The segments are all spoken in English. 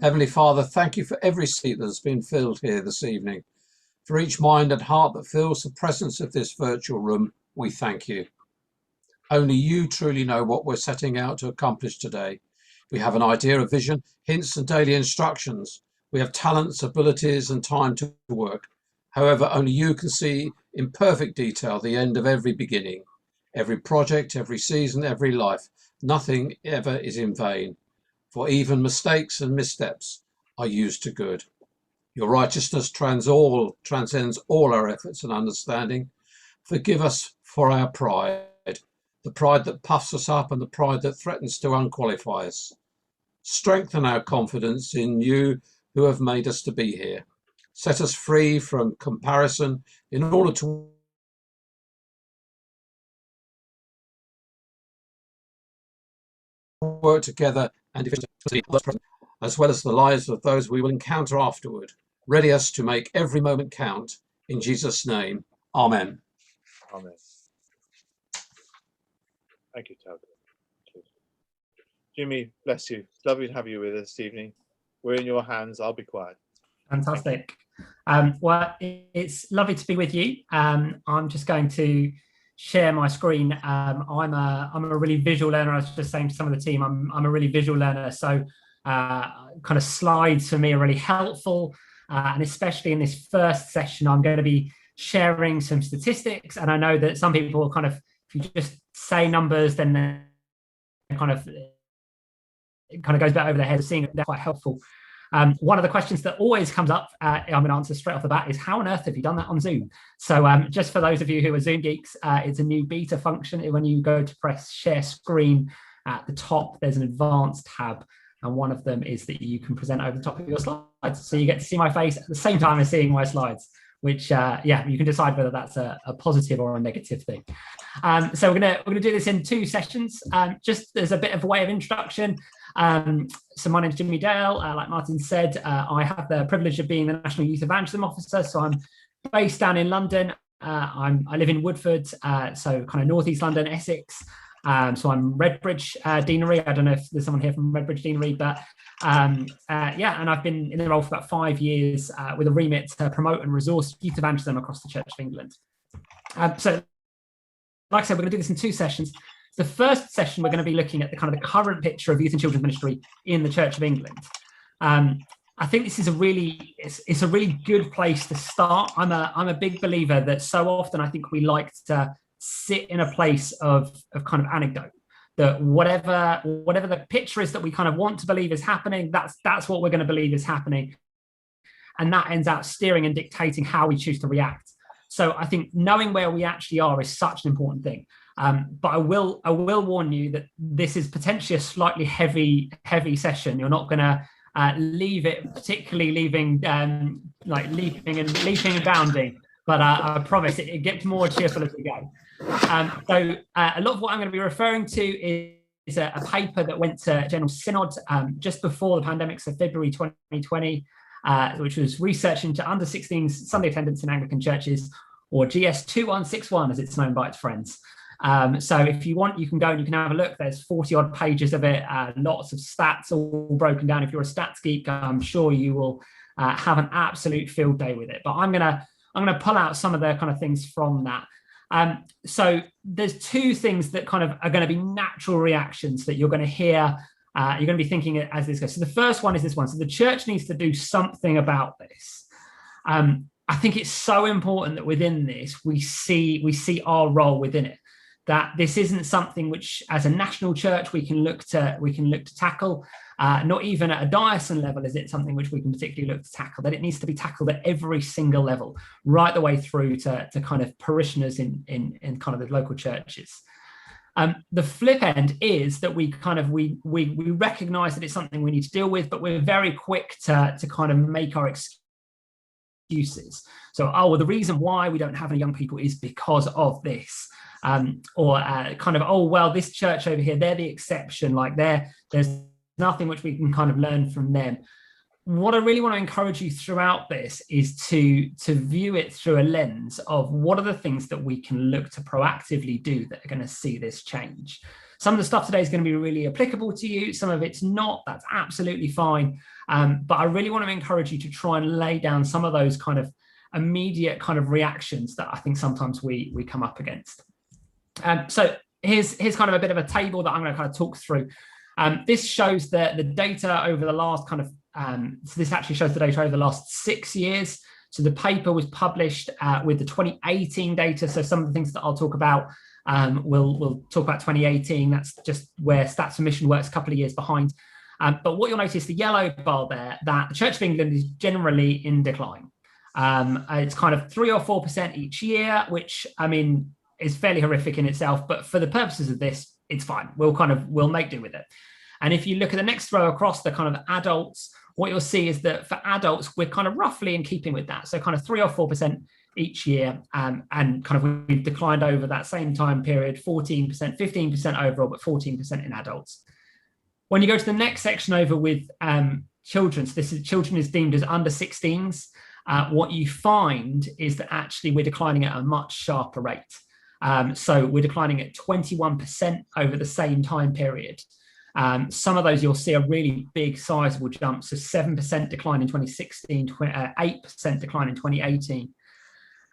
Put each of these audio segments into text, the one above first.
Heavenly Father, thank you for every seat that's been filled here this evening. For each mind and heart that feels the presence of this virtual room, we thank you. Only you truly know what we're setting out to accomplish today. We have an idea of vision, hints and daily instructions. We have talents, abilities and time to work. However, only you can see in perfect detail the end of every beginning, every project, every season, every life. Nothing ever is in vain, for even mistakes and missteps are used to good. Your righteousness transcends all our efforts and understanding. Forgive us for our pride, the pride that puffs us up and the pride that threatens to unqualify us. Strengthen our confidence in you who have made us to be here. Set us free from comparison in order to work together and efficiently, as well as the lives of those we will encounter afterward. Ready us to make every moment count. In Jesus' name, amen. Amen. Thank you, Toby. Jimmy, bless you. It's lovely to have you with us this evening. We're in your hands. I'll be quiet. Fantastic. Well, it's lovely to be with you. I'm just going to share my screen. I'm a really visual learner. I was just saying to some of the team, I'm a really visual learner. So kind of slides for me are really helpful. And especially in this first session, I'm going to be sharing some statistics. And I know that some people will kind of, if you just say numbers, then it kind of goes back over their head. Seeing it, they're quite helpful. One of the questions that always comes up, I'm going to answer straight off the bat, is how on earth have you done that on Zoom? So just for those of you who are Zoom geeks, it's a new beta function. When you go to press share screen at the top, there's an advanced tab. And one of them is that you can present over the top of your slides. So you get to see my face at the same time as seeing my slides, which, yeah, you can decide whether that's a positive or a negative thing. So we're gonna do this in 2 sessions. Just as a bit of a way of introduction. So my name is Jimmy Dale. Like Martin said, I have the privilege of being the National Youth Evangelism Officer. So I'm based down in London. I live in Woodford, so kind of northeast London, Essex. So I'm Redbridge Deanery. I don't know if there's someone here from Redbridge Deanery, but yeah, and I've been in the role for about 5 years with a remit to promote and resource youth evangelism across the Church of England. So like I said, we're going to do this in 2 sessions. The first session, we're going to be looking at the kind of the current picture of youth and children's ministry in the Church of England. I think this is a really, it's a really good place to start. I'm a big believer that so often I think we like to sit in a place of kind of anecdote, that whatever the picture is that we kind of want to believe is happening, that's what we're going to believe is happening. And that ends up steering and dictating how we choose to react. So I think knowing where we actually are is such an important thing. But I will warn you that this is potentially a slightly heavy session. You're not going to leave it particularly leaving like leaping and bounding. But I promise it gets more cheerful as we go. So a lot of what I'm going to be referring to is a paper that went to General Synod just before the pandemic, so February 2020, which was research into under 16s Sunday attendance in Anglican churches, or GS 2161 as it's known by its friends. So if you want, you can go and you can have a look. There's 40 odd pages of it, lots of stats all broken down. If you're a stats geek, I'm sure you will have an absolute field day with it. But I'm gonna pull out some of the kind of things from that. So there's 2 things that kind of are going to be natural reactions that you're going to hear. You're going to be thinking as this goes. So the first one is this one. So the church needs to do something about this. I think it's so important that within this we see our role within it. That this isn't something which, as a national church, we can look to tackle. Not even at a diocesan level is it something which we can particularly look to tackle. That it needs to be tackled at every single level, right the way through to kind of parishioners in kind of the local churches. The flip end is that we recognise that it's something we need to deal with, but we're very quick to kind of make our excuses. So, well, the reason why we don't have any young people is because of this. Well, this church over here, they're the exception, like there's nothing which we can kind of learn from them. What I really want to encourage you throughout this is to view it through a lens of what are the things that we can look to proactively do that are going to see this change. Some of the stuff today is going to be really applicable to you. Some of it's not. That's absolutely fine. But I really want to encourage you to try and lay down some of those kind of immediate kind of reactions that I think sometimes we come up against. So here's kind of a bit of a table that I'm going to kind of talk through. This shows the data over the last kind of, so this actually shows the data over the last 6 years. So the paper was published with the 2018 data. So some of the things that I'll talk about, we'll talk about 2018. That's just where Stats for Mission works a couple of years behind. But what you'll notice, the yellow bar there, that the Church of England is generally in decline. It's kind of 3 or 4% each year, which, I mean, is fairly horrific in itself, but for the purposes of this, it's fine. We'll make do with it. And if you look at the next row across the kind of adults, what you'll see is that for adults, we're kind of roughly in keeping with that. So kind of 3 or 4% each year, and kind of we've declined over that same time period, 14%, 15% overall, but 14% in adults. When you go to the next section over with children, so this is children is deemed as under 16s, what you find is that actually we're declining at a much sharper rate. So we're declining at 21% over the same time period. Some of those you'll see a really big sizable jump. So 7% decline in 2016, 8% decline in 2018.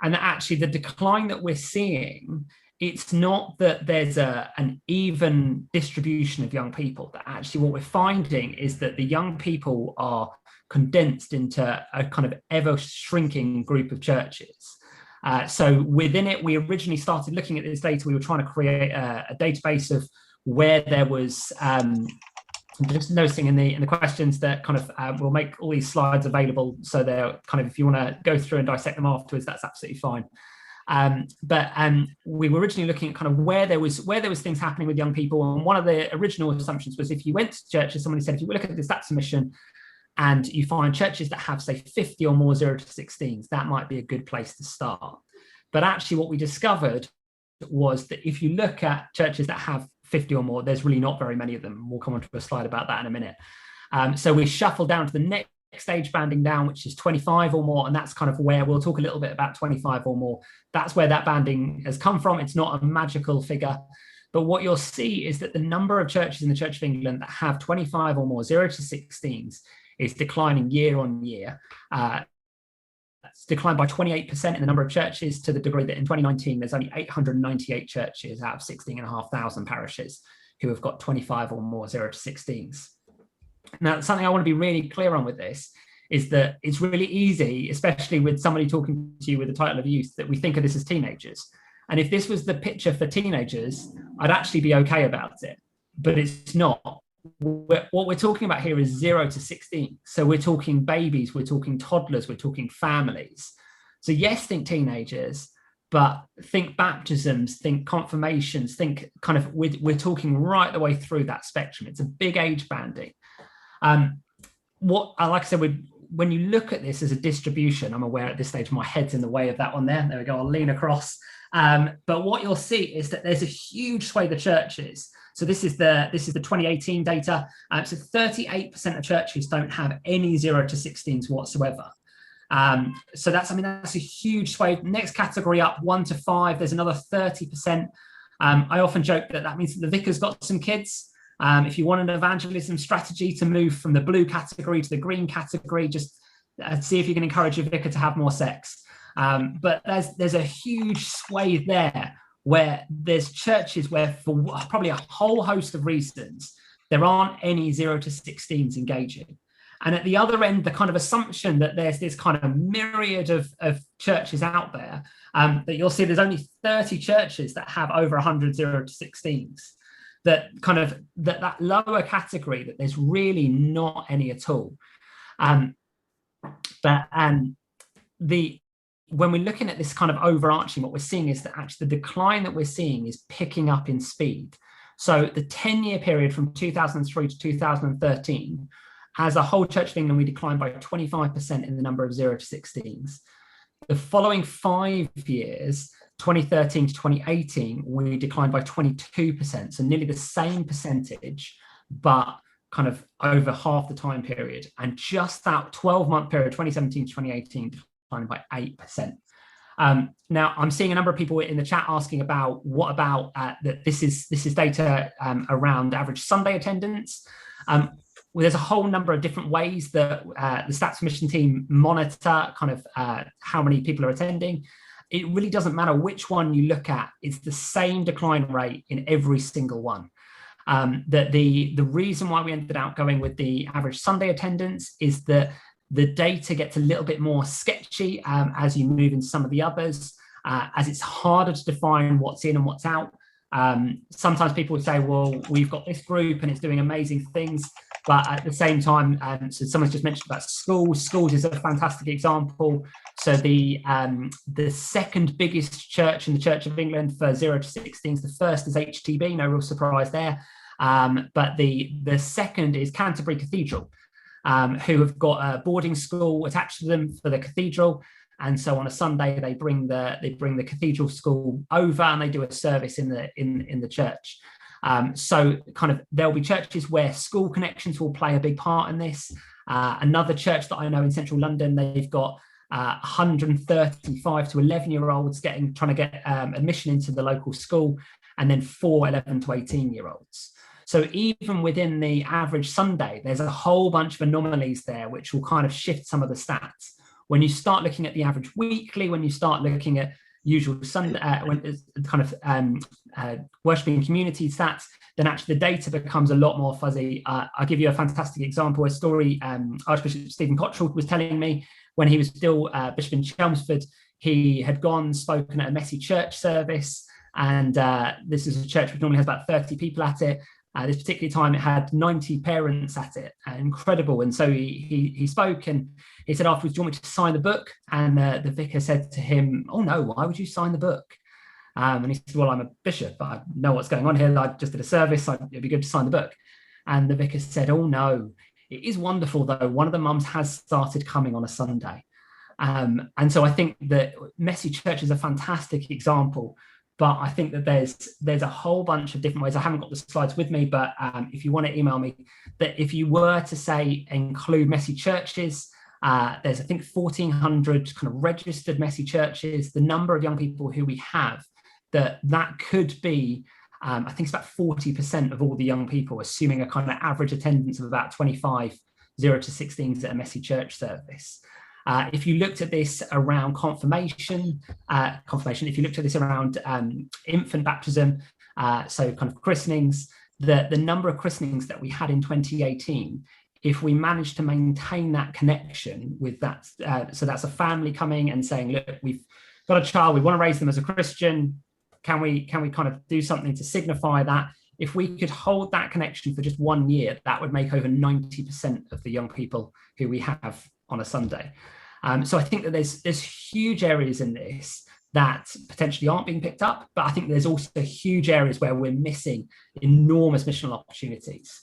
And actually the decline that we're seeing, it's not that there's an even distribution of young people. That actually what we're finding is that the young people are condensed into a kind of ever shrinking group of churches. So within it, we originally started looking at this data. We were trying to create a database of where there was, I'm just noticing in the questions that kind of we'll make all these slides available. So they're kind of, if you want to go through and dissect them afterwards, that's absolutely fine. But we were originally looking at kind of where there was things happening with young people. And one of the original assumptions was if you went to churches, somebody said, if you look at the stats submission and you find churches that have, say, 50 or more 0 to 16s, that might be a good place to start. But actually what we discovered was that if you look at churches that have 50 or more, there's really not very many of them. We'll come on to a slide about that in a minute. So we shuffle down to the next stage banding down, which is 25 or more, and that's kind of where we'll talk a little bit about 25 or more. That's where that banding has come from. It's not a magical figure, but what you'll see is that the number of churches in the Church of England that have 25 or more 0 to 16s is declining year on year. It's declined by 28% in the number of churches, to the degree that in 2019 there's only 898 churches out of 16,500 parishes who have got 25 or more 0 to 16s. Now, something I want to be really clear on with this is that it's really easy, especially with somebody talking to you with the title of youth, that we think of this as teenagers. And if this was the picture for teenagers, I'd actually be okay about it, but it's not. What we're talking about here is 0 to 16. So we're talking babies, we're talking toddlers, we're talking families. So yes, think teenagers, but think baptisms, think confirmations, think kind of, we're talking right the way through that spectrum. It's a big age banding. Like I said, when you look at this as a distribution, I'm aware at this stage my head's in the way of that one there. There we go, I'll lean across. But what you'll see is that there's a huge swathe of churches. So this is the 2018 data. So 38% of churches don't have any 0 to 16s whatsoever. So that's a huge swathe. Next category up, 1 to 5, there's another 30%. I often joke that means that the vicar's got some kids. If you want an evangelism strategy to move from the blue category to the green category, just see if you can encourage your vicar to have more sex. But there's a huge swathe there where there's churches where, for probably a whole host of reasons, there aren't any 0 to 16s engaging. And at the other end, the kind of assumption that there's this kind of myriad of churches out there, that you'll see there's only 30 churches that have over 100 0 to 16s. That kind of that lower category, that there's really not any at all. When we're looking at this kind of overarching, what we're seeing is that actually the decline that we're seeing is picking up in speed. So the 10-year period from 2003 to 2013, as a whole Church of England, we declined by 25% in the number of 0 to 16s. The following 5 years, 2013 to 2018, we declined by 22%, so nearly the same percentage, but kind of over half the time period. And just that 12-month period, 2017 to 2018, declined by 8%. Now, I'm seeing a number of people in the chat asking about what about that. This is data around average Sunday attendance. Well, there's a whole number of different ways that the Stats Mission team monitor kind of how many people are attending. It really doesn't matter which one you look at. It's the same decline rate in every single one. That the reason why we ended up going with the average Sunday attendance is that the data gets a little bit more sketchy as you move into some of the others, as it's harder to define what's in and what's out. Sometimes people would say, well, we've got this group and it's doing amazing things. But at the same time, so someone's just mentioned about schools. Schools is a fantastic example. So the second biggest church in the Church of England for 0 to 16s, the first is HTB, no real surprise there. But the second is Canterbury Cathedral, who have got a boarding school attached to them for the cathedral. And so on a Sunday, they bring the cathedral school over and they do a service in the church. So kind of there'll be churches where school connections will play a big part in this. Another church that I know in central London, they've got 135 to 11-year-olds trying to get admission into the local school, and then 4 11 to 18-year-olds. So even within the average Sunday, there's a whole bunch of anomalies there, which will kind of shift some of the stats. When you start looking at the average weekly, when you start looking at usual Sunday, when it's kind of worshiping community stats, then actually the data becomes a lot more fuzzy. I'll give you a fantastic example, a story Archbishop Stephen Cottrell was telling me when he was still Bishop in Chelmsford. He had spoken at a messy church service, and this is a church which normally has about 30 people at it. This particular time, it had 90 parents at it, incredible. And so he spoke, and he said afterwards, "Do you want me to sign the book?" And the vicar said to him, "Oh no, why would you sign the book?" And he said, "Well, I'm a bishop, but I know what's going on here. I just did a service. It'd be good to sign the book." And the vicar said, "Oh no, it is wonderful though. One of the mums has started coming on a Sunday." And so I think that messy church is a fantastic example. But I think that there's a whole bunch of different ways. I haven't got the slides with me, but if you want to email me, that if you were to say include messy churches, there's I think 1,400 kind of registered messy churches. The number of young people who we have, that could be, I think it's about 40% of all the young people, assuming a kind of average attendance of about 25 0 to 16s at a messy church service. If you looked at this around confirmation, if you looked at this around infant baptism, so kind of christenings, the number of christenings that we had in 2018, if we managed to maintain that connection with that, so that's a family coming and saying, look, we've got a child, we want to raise them as a Christian, can we kind of do something to signify that? If we could hold that connection for just 1 year, that would make over 90% of the young people who we have on a Sunday. So I think that there's huge areas in this that potentially aren't being picked up, but I think there's also huge areas where we're missing enormous missional opportunities.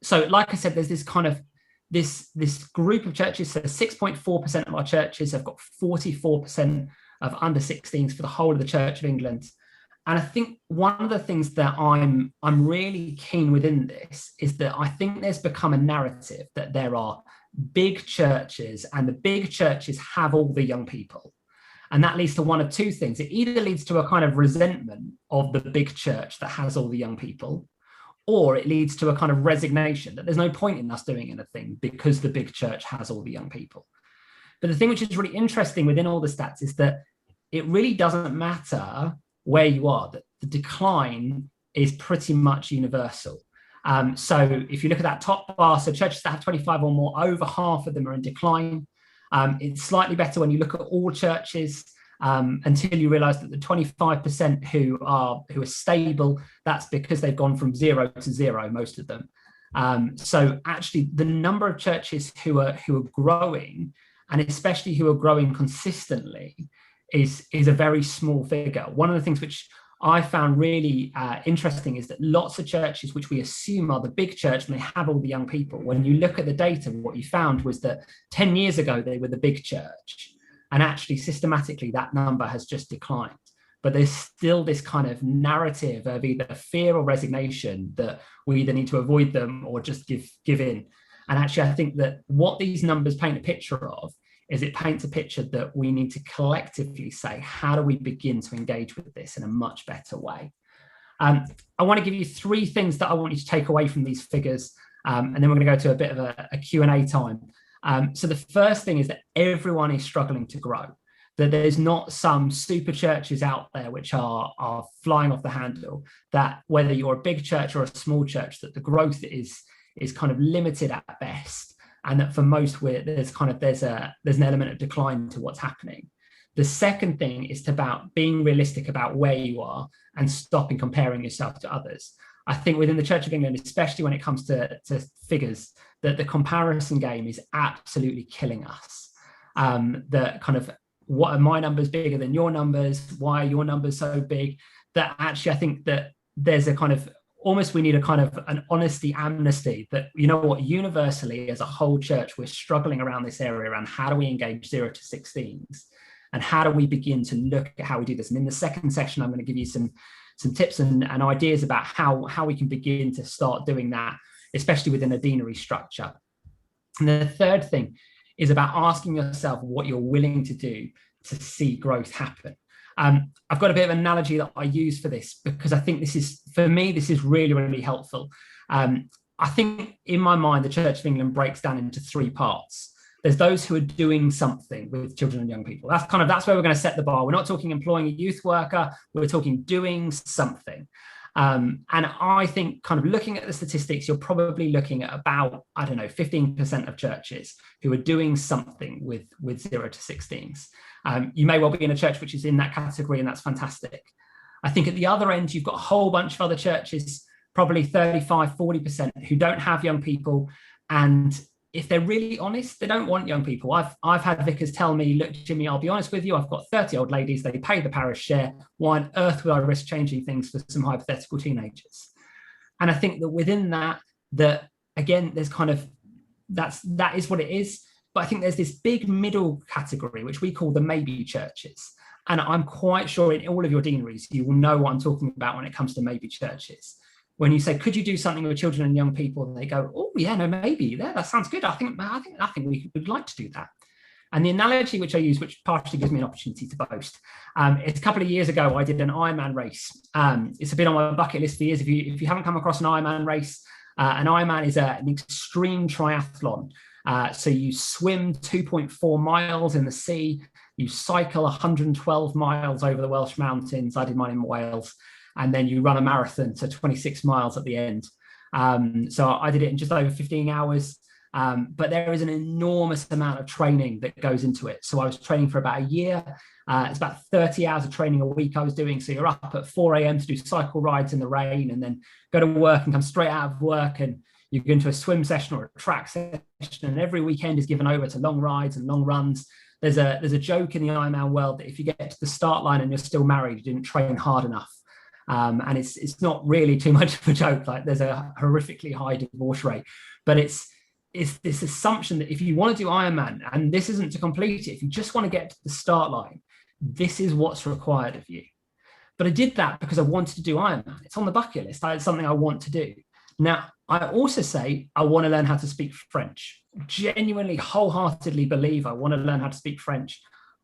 So like I said, there's this kind of this group of churches. So 6.4% of our churches have got 44% of under 16s for the whole of the Church of England. And I think one of the things that I'm really keen within this is that I think there's become a narrative that there are big churches, and the big churches have all the young people. And that leads to one of two things. It either leads to a kind of resentment of the big church that has all the young people, or it leads to a kind of resignation that there's no point in us doing anything because the big church has all the young people. But the thing which is really interesting within all the stats is that it really doesn't matter where you are, that the decline is pretty much universal. So if you look at that top bar, so churches that have 25 or more, over half of them are in decline. It's slightly better when you look at all churches, until you realize that the 25% who are stable, that's because they've gone from 0 to 0, most of them. So actually the number of churches who are growing, and especially who are growing consistently, is a very small figure. One of the things which I found really interesting is that lots of churches, which we assume are the big church and they have all the young people, when you look at the data, what you found was that 10 years ago, they were the big church. And actually, systematically, that number has just declined. But there's still this kind of narrative of either fear or resignation that we either need to avoid them or just give in. And actually, I think that what these numbers paint a picture of is it paints a picture that we need to collectively say, how do we begin to engage with this in a much better way? I want to give you 3 things that I want you to take away from these figures, and then we're going to go to a bit of a Q&A time. So the first thing is that everyone is struggling to grow, that there's not some super churches out there which are flying off the handle, that whether you're a big church or a small church, that the growth is kind of limited at best, and that for most there's an element of decline to what's happening. The second thing is about being realistic about where you are and stopping comparing yourself to others. I think within the Church of England, especially when it comes to figures, that the comparison game is absolutely killing us. That kind of, what are my numbers bigger than your numbers? Why are your numbers so big? That actually, I think that there's a kind of, almost we need a kind of an honesty amnesty that, you know what, universally as a whole church, we're struggling around this area around how do we engage 0 to 16s? And how do we begin to look at how we do this? And in the second section, I'm going to give you some tips and ideas about how we can begin to start doing that, especially within a deanery structure. And the third thing is about asking yourself what you're willing to do to see growth happen. I've got a bit of an analogy that I use for this, because I think this is, for me, this is really, really helpful. I think in my mind, the Church of England breaks down into 3 parts. There's those who are doing something with children and young people. That's where we're going to set the bar. We're not talking employing a youth worker. We're talking doing something. And I think, kind of looking at the statistics, you're probably looking at about, 15% of churches who are doing something with 0 to 16s. You may well be in a church which is in that category, and that's fantastic. I think at the other end, you've got a whole bunch of other churches, probably 35, 40%, who don't have young people. And if they're really honest, they don't want young people. I've had vicars tell me, look, Jimmy, I'll be honest with you, I've got 30 old ladies, they pay the parish share. Why on earth would I risk changing things for some hypothetical teenagers? And I think that within that again, there's kind of, that is what it is. But I think there's this big middle category, which we call the maybe churches. And I'm quite sure in all of your deaneries, you will know what I'm talking about when it comes to maybe churches. When you say, could you do something with children and young people? And they go, oh yeah, no, maybe. Yeah, that sounds good. I think we would like to do that. And the analogy which I use, which partially gives me an opportunity to boast, it's a couple of years ago, I did an Ironman race. It's been on my bucket list for years. If you haven't come across an Ironman race, an Ironman is an extreme triathlon. So you swim 2.4 miles in the sea, you cycle 112 miles over the Welsh mountains. I did mine in Wales. And then you run a marathon, so 26 miles at the end. So I did it in just over 15 hours. But there is an enormous amount of training that goes into it. So I was training for about a year. It's about 30 hours of training a week I was doing. So you're up at 4 a.m. to do cycle rides in the rain, and then go to work and come straight out of work, and you go into a swim session or a track session. And every weekend is given over to long rides and long runs. There's a joke in the Ironman world that if you get to the start line and you're still married, you didn't train hard enough. And it's not really too much of a joke. Like, there's a horrifically high divorce rate, but it's this assumption that if you want to do Ironman, and this isn't to complete it, if you just want to get to the start line, this is what's required of you. But I did that because I wanted to do Ironman. It's on the bucket list. It's something I want to do. Now, I also say I want to learn how to speak French. Genuinely, wholeheartedly believe I want to learn how to speak French.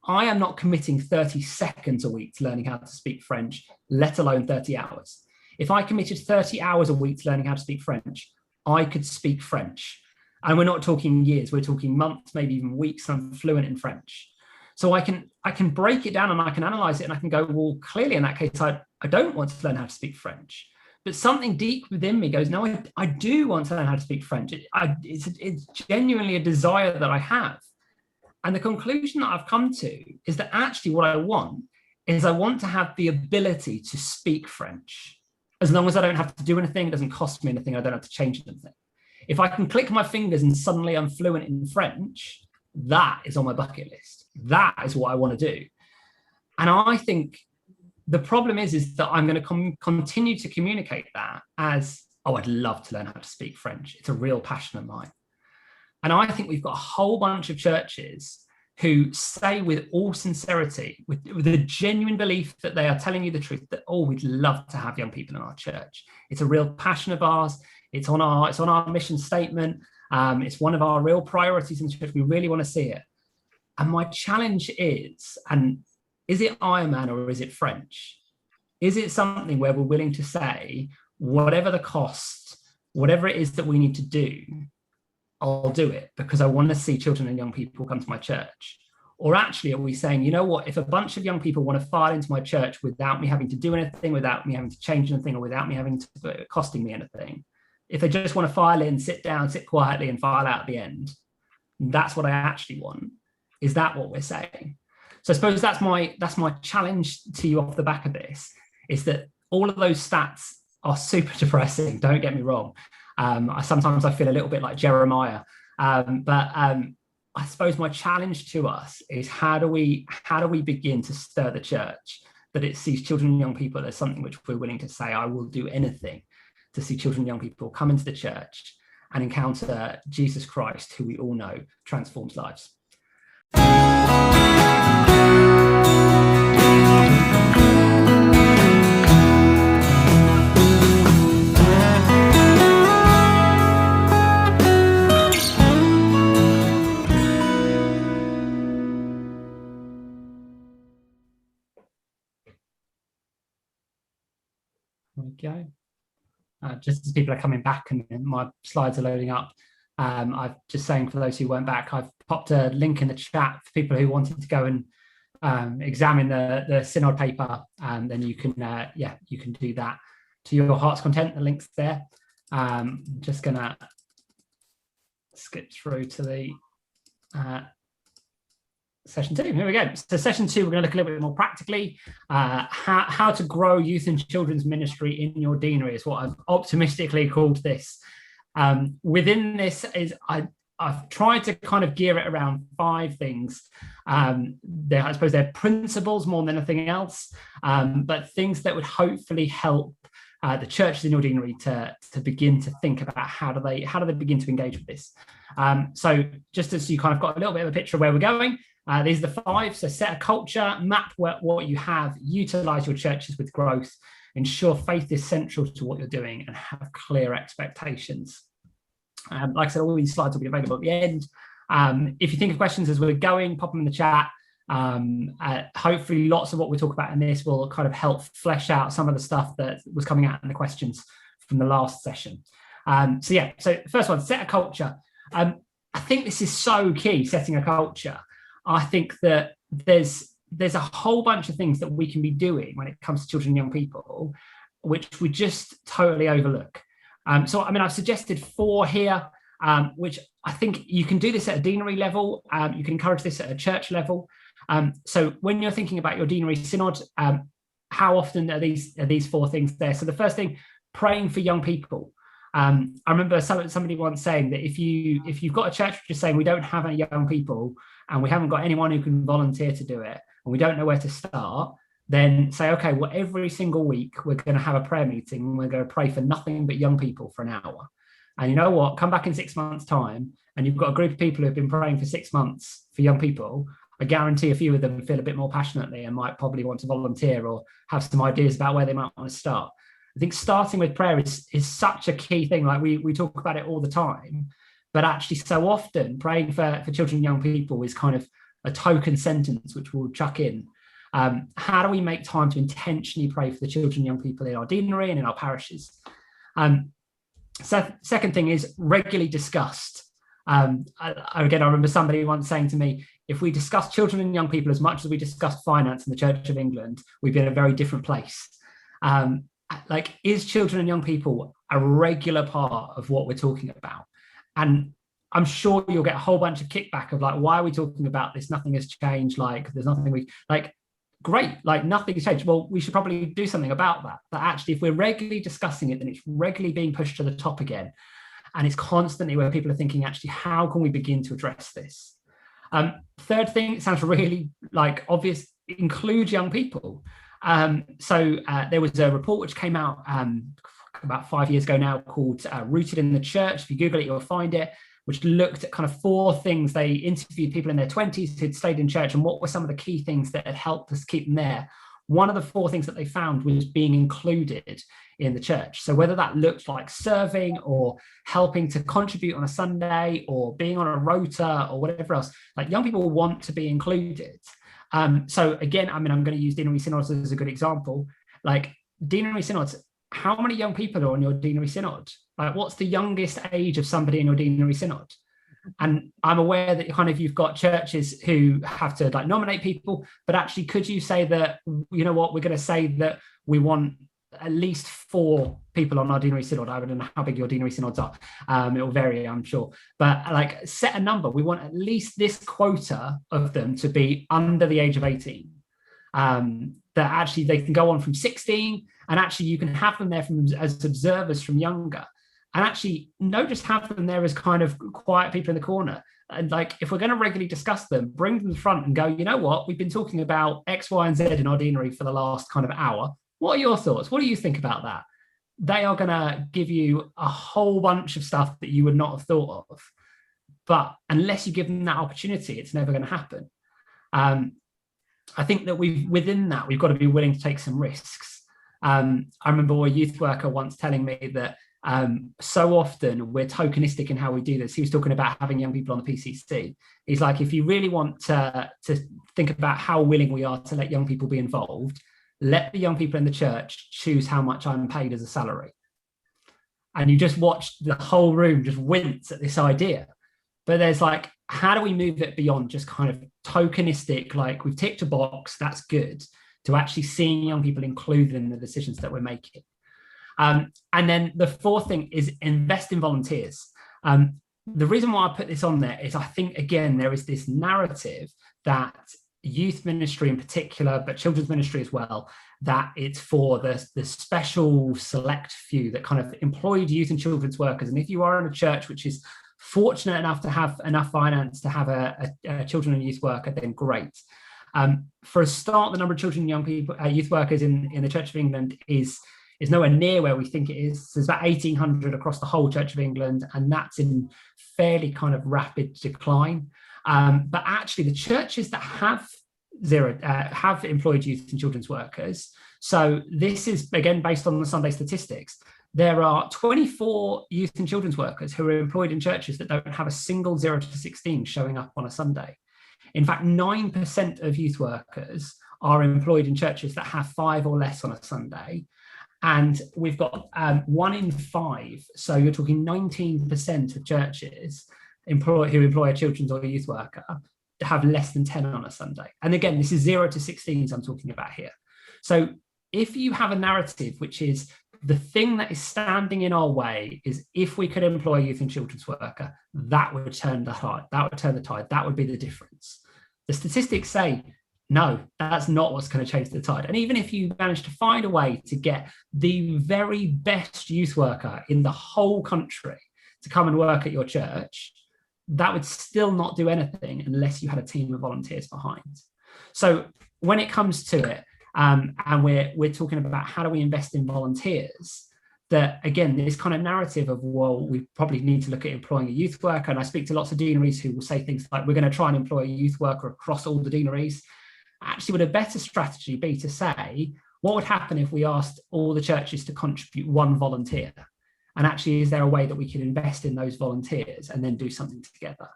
I am not committing 30 seconds a week to learning how to speak French, let alone 30 hours. If I committed 30 hours a week to learning how to speak French, I could speak French. And we're not talking years, we're talking months, maybe even weeks, and I'm fluent in French. So I can break it down and I can analyze it, and I can go, well, clearly in that case, I don't want to learn how to speak French. But something deep within me goes, no, I do want to learn how to speak French. It's genuinely a desire that I have. And the conclusion that I've come to is that actually what I want to have the ability to speak French. As long as I don't have to do anything, it doesn't cost me anything, I don't have to change anything. If I can click my fingers and suddenly I'm fluent in French, that is on my bucket list. That is what I want to do. And I think the problem is that I'm going to continue to communicate that as, oh, I'd love to learn how to speak French. It's a real passion of mine. And I think we've got a whole bunch of churches who say with all sincerity, with the genuine belief that they are telling you the truth, that, oh, we'd love to have young people in our church. It's a real passion of ours. It's on our mission statement. It's one of our real priorities in the church. We really want to see it. And my challenge is, and is it Ironman or is it French? Is it something where we're willing to say, whatever the cost, whatever it is that we need to do, I'll do it because I want to see children and young people come to my church? Or actually, are we saying, you know what, if a bunch of young people want to file into my church without me having to do anything, without me having to change anything, or without me having to costing me anything, if they just want to file in, sit down, sit quietly and file out at the end, that's what I actually want. Is that what we're saying? So I suppose that's my challenge to you off the back of this, is that all of those stats are super depressing, don't get me wrong. Sometimes I feel a little bit like Jeremiah, but I suppose my challenge to us is how do we begin to stir the church that it sees children and young people as something which we're willing to say, I will do anything to see children and young people come into the church and encounter Jesus Christ, who we all know transforms lives. There we go. Just as people are coming back and my slides are loading up, I'm just saying for those who weren't back, I've popped a link in the chat for people who wanted to go and examine the synod paper, and then you can you can do that to your heart's content. The link's there. I'm just gonna skip through to the session 2. Here we go. So session 2, we're going to look a little bit more practically how to grow youth and children's ministry in your deanery is what I've optimistically called this. Within this is I've tried to kind of gear it around 5 things. I suppose they're principles more than anything else, but things that would hopefully help the churches in your deanery to begin to think about how do they begin to engage with this. So just as you kind of got a little bit of a picture of where we're going, these are the 5. So set a culture, map what you have, utilize your churches with growth, ensure faith is central to what you're doing, and have clear expectations. Like I said, all these slides will be available at the end. If you think of questions as we're going, pop them in the chat. Hopefully lots of what we talk about in this will kind of help flesh out some of the stuff that was coming out in the questions from the last session. So first one, set a culture. I think this is so key, setting a culture. I think that there's a whole bunch of things that we can be doing when it comes to children and young people, which we just totally overlook. So, I mean, I've suggested 4 here, which I think you can do this at a deanery level. You can encourage this at a church level. So when you're thinking about your deanery synod, how often are these 4 things there? So the first thing, praying for young people. I remember somebody once saying that if you've got a church which is saying we don't have any young people and we haven't got anyone who can volunteer to do it and we don't know where to start, then say, okay, well, every single week we're going to have a prayer meeting and we're going to pray for nothing but young people for an hour. And you know what? Come back in 6 months' time and you've got a group of people who have been praying for 6 months for young people. I guarantee a few of them feel a bit more passionately and might probably want to volunteer or have some ideas about where they might want to start. I think starting with prayer is such a key thing. Like we talk about it all the time, but actually so often praying for children and young people is kind of a token sentence which we'll chuck in. How do we make time to intentionally pray for the children and young people in our deanery and in our parishes? So second thing is regularly discussed. Again, I remember somebody once saying to me, if we discuss children and young people as much as we discuss finance in the Church of England, we'd be in a very different place. Like, is children and young people a regular part of what we're talking about? And I'm sure you'll get a whole bunch of kickback of like, why are we talking about this? Nothing has changed. Like, there's nothing great, like nothing has changed. Well, we should probably do something about that. But actually, if we're regularly discussing it, then it's regularly being pushed to the top again. And it's constantly where people are thinking, actually, how can we begin to address this? Third thing, it sounds really like obvious, include young people. So there was a report which came out about 5 years ago now called Rooted in the Church. If you Google it, you'll find it, which looked at kind of 4 things. They interviewed people in their 20s who'd stayed in church and what were some of the key things that had helped us keep them there. one of the 4 things that they found was being included in the church. So whether that looked like serving or helping to contribute on a Sunday or being on a rota or whatever else, like young people want to be included. So again, I mean, I'm going to use Deanery Synods as a good example. Like Deanery Synods, how many young people are on your Deanery Synod? Like what's the youngest age of somebody in your Deanery Synod? And I'm aware that kind of you've got churches who have to like nominate people, but actually could you say that, you know what, we're going to say that we want at least 4 people on our Deanery Synod. I don't know how big your Deanery Synods are. It will vary, I'm sure. But like set a number. We want at least this quota of them to be under the age of 18. That actually they can go on from 16, and actually you can have them there as observers from younger. And actually, not just have them there as kind of quiet people in the corner. And like, if we're going to regularly discuss them, bring them to the front and go, you know what, we've been talking about X, Y, and Z in our deanery for the last kind of hour. What are your thoughts? What do you think about that? They are going to give you a whole bunch of stuff that you would not have thought of. But unless you give them that opportunity, it's never going to happen. I think that within that, we've got to be willing to take some risks. I remember a youth worker once telling me that so often we're tokenistic in how we do this. He was talking about having young people on the PCC. He's like, if you really want to think about how willing we are to let young people be involved, let the young people in the church choose how much I'm paid as a salary. And you just watch the whole room just wince at this idea. But there's like, how do we move it beyond just kind of tokenistic, like we've ticked a box, that's good, to actually seeing young people included in the decisions that we're making. And then the 4th thing is invest in volunteers. The reason why I put this on there is I think, again, there is this narrative that youth ministry in particular, but children's ministry as well, that it's for the special select few that kind of employed youth and children's workers. And if you are in a church which is fortunate enough to have enough finance to have a children and youth worker, then great. For a start, the number of children and young people, youth workers in the Church of England is nowhere near where we think it is. There's about 1,800 across the whole Church of England, and that's in fairly kind of rapid decline. But actually, the churches that have employed youth and children's workers, so this is, again, based on the Sunday statistics, there are 24 youth and children's workers who are employed in churches that don't have a single 0 to 16 showing up on a Sunday. In fact, 9% of youth workers are employed in churches that have 5 or less on a Sunday. And we've got 1 in 5. So you're talking 19% of churches who employ a children's or a youth worker have less than 10 on a Sunday. And again, this is 0 to 16s I'm talking about here. So if you have a narrative, which is the thing that is standing in our way is if we could employ a youth and children's worker, that would turn the tide. That would turn the tide. That would be the difference. The statistics say, no, that's not what's going to change the tide. And even if you manage to find a way to get the very best youth worker in the whole country to come and work at your church, that would still not do anything unless you had a team of volunteers behind. So when it comes to it, and we're talking about how do we invest in volunteers, that again, this kind of narrative of, well, we probably need to look at employing a youth worker. And I speak to lots of deaneries who will say things like, we're going to try and employ a youth worker across all the deaneries. Actually, would a better strategy be to say, what would happen if we asked all the churches to contribute 1 volunteer? And actually, is there a way that we can invest in those volunteers and then do something together?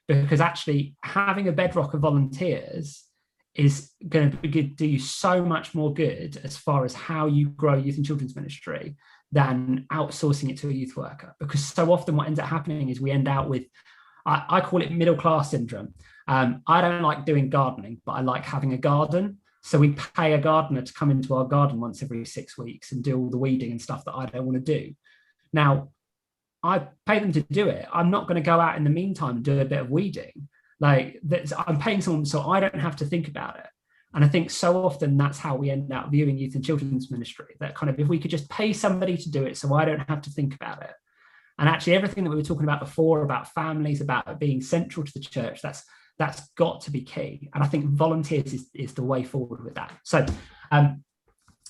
Because actually, having a bedrock of volunteers is going to do you so much more good as far as how you grow youth and children's ministry than outsourcing it to a youth worker. Because so often what ends up happening is we end out with, I call it middle class syndrome. I don't like doing gardening, but I like having a garden. So we pay a gardener to come into our garden once every 6 weeks and do all the weeding and stuff that I don't want to do. Now, I pay them to do it. I'm not going to go out in the meantime and do a bit of weeding. Like I'm paying someone so I don't have to think about it. And I think so often that's how we end up viewing youth and children's ministry, that kind of, if we could just pay somebody to do it so I don't have to think about it. And actually everything that we were talking about before about families, about being central to the church, that's got to be key. And I think volunteers is the way forward with that. So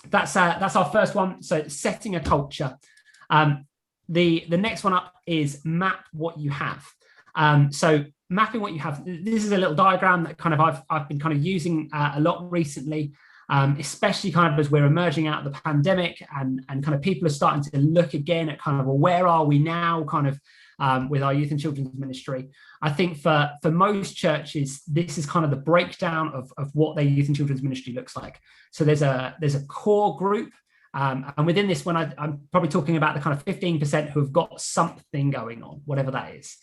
that's our first one. So setting a culture. The next one up is map what you have. So mapping what you have. This is a little diagram that kind of I've been kind of using a lot recently. especially kind of as we're emerging out of the pandemic and kind of people are starting to look again at kind of, well, where are we now kind of with our youth and children's ministry. I think for most churches, this is kind of the breakdown of what their youth and children's ministry looks like. So there's a core group. And within this one, I'm probably talking about the kind of 15% who have got something going on, whatever that is.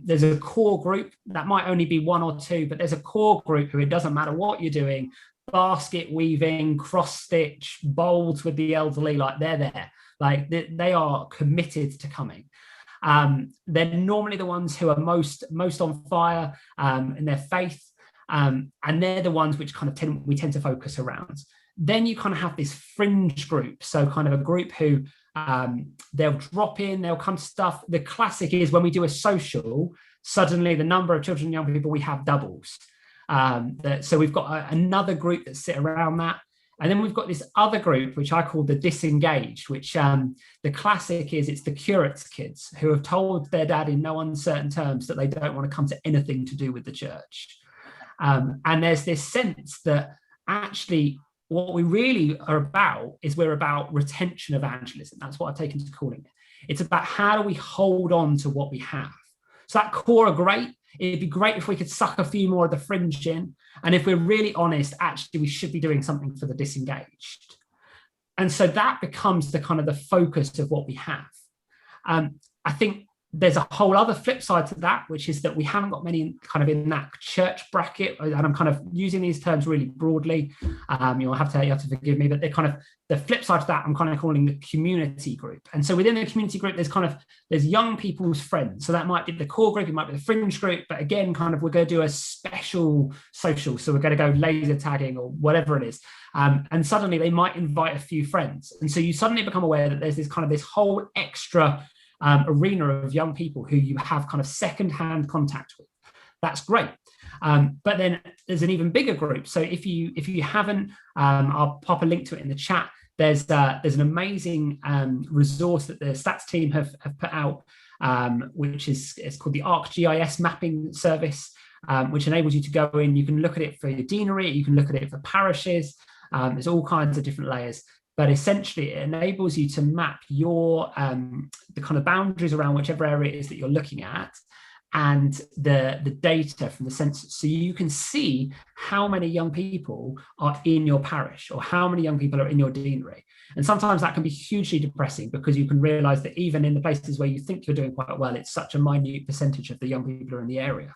There's a core group that might only be one or two, but there's a core group who it doesn't matter what you're doing, basket weaving, cross stitch, bowls with the elderly, like they're there. Like they are committed to coming. They're normally the ones who are most on fire in their faith. And they're the ones which kind of we tend to focus around. Then you kind of have this fringe group. So kind of a group who they'll drop in, they'll come to stuff. The classic is when we do a social, suddenly the number of children and young people we have doubles. So we've got another group that sit around that. And then we've got this other group, which I call the disengaged, which the classic is it's the curate's kids who have told their dad in no uncertain terms that they don't want to come to anything to do with the church. And there's this sense that actually what we really are about is we're about retention evangelism. That's what I've taken to calling it. It's about how do we hold on to what we have. So that core are great. It'd be great if we could suck a few more of the fringe in. And if we're really honest, actually, we should be doing something for the disengaged. And so that becomes the kind of the focus of what we have. I think there's a whole other flip side to that, which is that we haven't got many kind of in that church bracket. And I'm kind of using these terms really broadly. You have to forgive me, but they're kind of the flip side to that. I'm kind of calling the community group. And so within the community group, there's young people's friends. So that might be the core group, it might be the fringe group, but again, kind of we're going to do a special social. So we're going to go laser tagging or whatever it is. And suddenly they might invite a few friends. And so you suddenly become aware that there's this whole extra arena of young people who you have kind of second-hand contact with. That's great. But then there's an even bigger group. So if you haven't, I'll pop a link to it in the chat. There's an amazing resource that the stats team have put out, which is called the ArcGIS mapping service, which enables you to go in. You can look at it for your deanery. You can look at it for parishes. There's all kinds of different layers. But essentially, it enables you to map your the kind of boundaries around whichever area it is that you're looking at, and the data from the census. So you can see how many young people are in your parish or how many young people are in your deanery. And sometimes that can be hugely depressing because you can realize that even in the places where you think you're doing quite well, it's such a minute percentage of the young people who are in the area.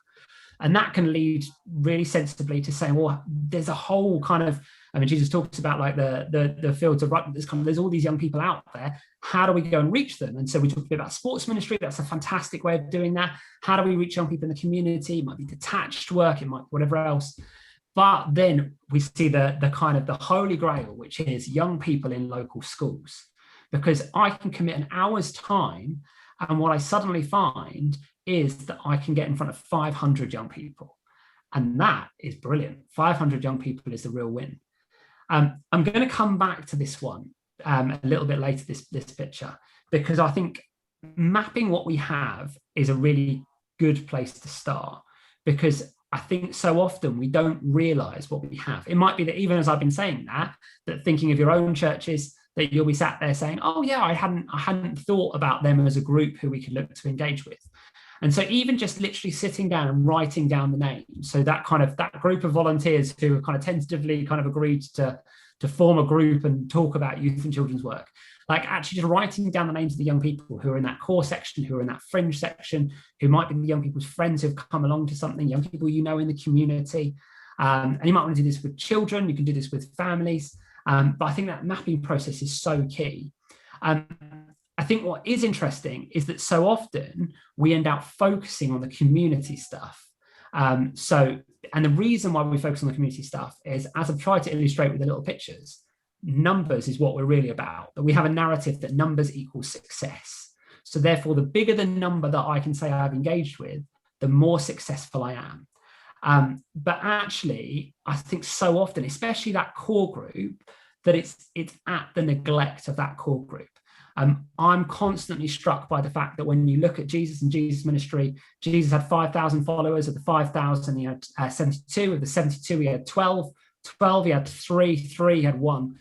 And that can lead really sensibly to saying, well, there's a whole kind of, I mean, Jesus talks about like the fields of right, there's all these young people out there. How do we go and reach them? And so we talked a bit about sports ministry. That's a fantastic way of doing that. How do we reach young people in the community? It might be detached work, it might be whatever else. But then we see the kind of the holy grail, which is young people in local schools, because I can commit an hour's time. And what I suddenly find is that I can get in front of 500 young people. And that is brilliant. 500 young people is the real win. I'm going to come back to this one a little bit later, this picture, because I think mapping what we have is a really good place to start, because I think so often we don't realize what we have. It might be that even as I've been saying that thinking of your own churches, that you'll be sat there saying, oh yeah, I hadn't thought about them as a group who we could look to engage with. And so even just literally sitting down and writing down the names, so that group of volunteers who have kind of tentatively kind of agreed to form a group and talk about youth and children's work, like actually just writing down the names of the young people who are in that core section, who are in that fringe section, who might be the young people's friends who've come along to something, young people you know in the community. And you might want to do this with children, you can do this with families. But I think that mapping process is so key. I think what is interesting is that so often we end up focusing on the community stuff. And the reason why we focus on the community stuff is, as I've tried to illustrate with the little pictures, numbers is what we're really about. That we have a narrative that numbers equal success. So therefore, the bigger the number that I can say I've engaged with, the more successful I am. But actually, I think so often, especially that core group, that it's at the neglect of that core group. I'm constantly struck by the fact that when you look at Jesus and Jesus' ministry, Jesus had 5,000 followers. Of the 5,000, he had 72. Of the 72, he had 12 12, he had 3, he had 1.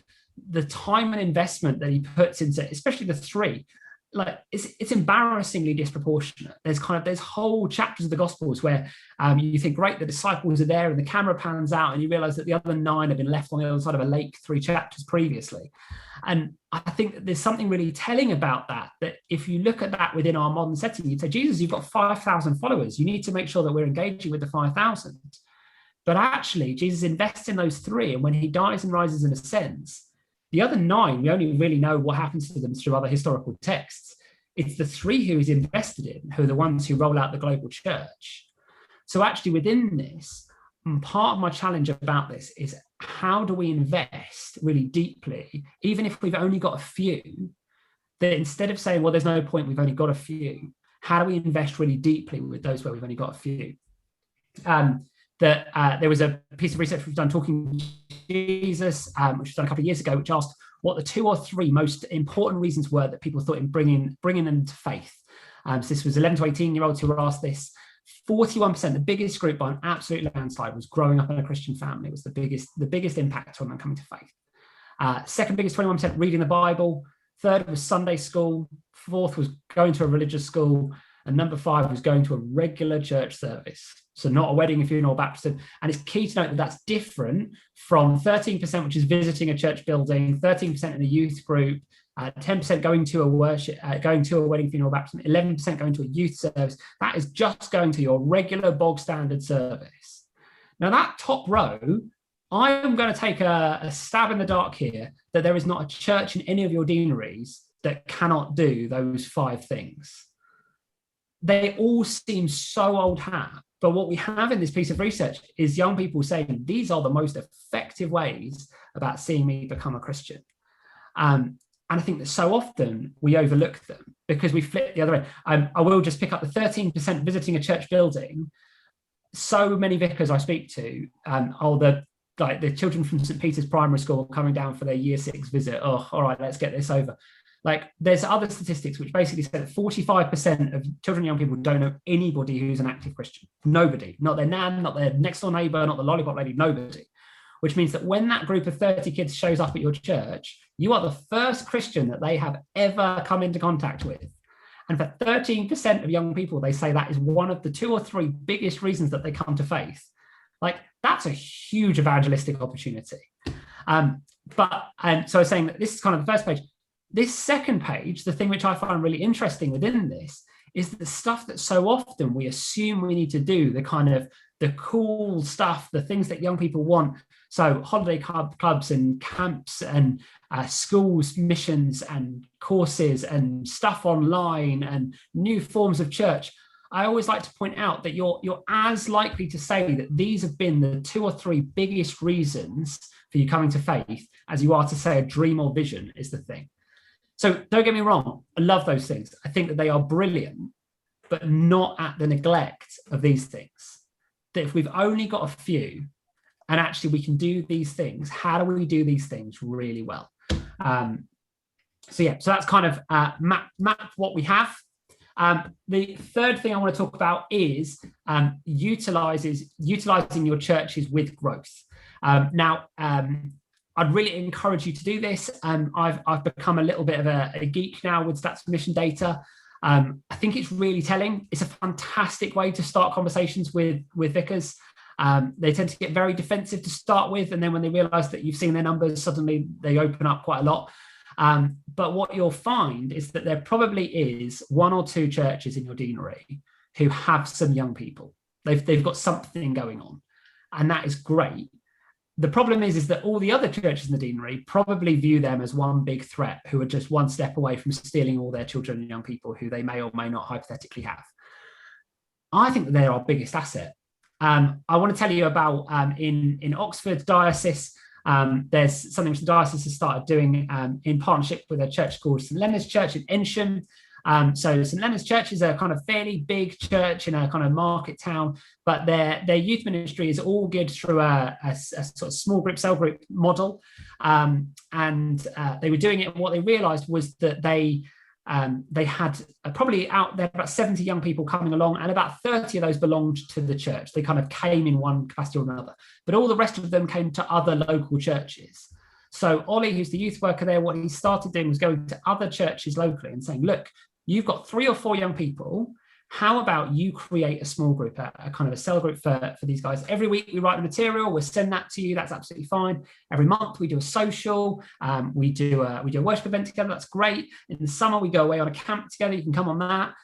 The time and investment that he puts into, especially the 3, like it's embarrassingly disproportionate. There's whole chapters of the Gospels where you think, great, the disciples are there, and the camera pans out, and you realize that the other 9 have been left on the other side of a lake 3 chapters previously. And I think that there's something really telling about that if you look at that within our modern setting, you'd say, Jesus, you've got 5,000 followers. You need to make sure that we're engaging with the 5,000. But actually, Jesus invests in those 3, and when he dies and rises and ascends, the other 9, we only really know what happens to them through other historical texts. It's the 3 who he's invested in, who are the ones who roll out the global church. So actually within this, part of my challenge about this is, how do we invest really deeply, even if we've only got a few, that instead of saying, well, there's no point, we've only got a few, how do we invest really deeply with those where we've only got a few? There was a piece of research we've done talking to Jesus, which was done a couple of years ago, which asked what the 2 or 3 most important reasons were that people thought in bringing them to faith. So this was 11 to 18-year-olds who were asked this. 41%, the biggest group by an absolute landslide, was growing up in a Christian family. It was the biggest impact on them coming to faith. Second biggest, 21%, reading the Bible. Third was Sunday school. Fourth was going to a religious school. And number 5 was going to a regular church service. So not a wedding, a funeral, baptism. And it's key to note that that's different from 13%, which is visiting a church building, 13% in a youth group, 10% going to a wedding, funeral, baptism, 11% going to a youth service. That is just going to your regular bog standard service. Now that top row, I am going to take a stab in the dark here that there is not a church in any of your deaneries that cannot do those 5 things. They all seem so old hat, but what we have in this piece of research is young people saying these are the most effective ways about seeing me become a Christian. And I think that so often we overlook them because we flip the other way. I will just pick up the 13% visiting a church building. So many vicars I speak to, the children from St. Peter's Primary School coming down for their year 6 visit. Oh, all right, let's get this over. Like, there's other statistics which basically say that 45% of children and young people don't know anybody who's an active Christian. Nobody, not their nan, not their next door neighbor, not the lollipop lady, nobody. Which means that when that group of 30 kids shows up at your church, you are the first Christian that they have ever come into contact with. And for 13% of young people, they say that is one of the 2 or 3 biggest reasons that they come to faith. Like, that's a huge evangelistic opportunity. So I was saying that this is kind of the first page. This second page, the thing which I find really interesting within this, is the stuff that so often we assume we need to do, the cool stuff, the things that young people want. So holiday clubs and camps and schools, missions and courses and stuff online and new forms of church. I always like to point out that you're as likely to say that these have been the 2 or 3 biggest reasons for you coming to faith as you are to say a dream or vision is the thing. So don't get me wrong, I love those things. I think that they are brilliant, but not at the neglect of these things. That if we've only got a few and actually we can do these things, how do we do these things really well? So that's kind of map what we have. The third thing I want to talk about is utilizing your churches with growth. I'd really encourage you to do this. I've become a little bit of a geek now with stats and mission data. I think it's really telling. It's a fantastic way to start conversations with vicars. They tend to get very defensive to start with, and then when they realize that you've seen their numbers, suddenly they open up quite a lot. But what you'll find is that there probably is 1 or 2 churches in your deanery who have some young people. They've got something going on, and that is great. The problem is that all the other churches in the deanery probably view them as one big threat, who are just one step away from stealing all their children and young people who they may or may not hypothetically have. I think that they're our biggest asset. I want to tell you about in Oxford Diocese, there's something which the diocese has started doing in partnership with a church called St. Leonard's Church in Ensham. So St. Leonard's Church is a kind of fairly big church in a kind of market town, but their youth ministry is all geared through a sort of small group, cell group model. And they were doing it, and what they realized was that they they had probably out there about 70 young people coming along, and about 30 of those belonged to the church. They kind of came in one capacity or another, but all the rest of them came to other local churches. So Ollie, who's the youth worker there, what he started doing was going to other churches locally and saying, look, you've got 3 or 4 young people. How about you create a small group, a kind of a cell group for these guys? Every week we write the material, we'll send that to you. That's absolutely fine. Every month we do a social, we do a worship event together. That's great. In the summer we go away on a camp together. You can come on that.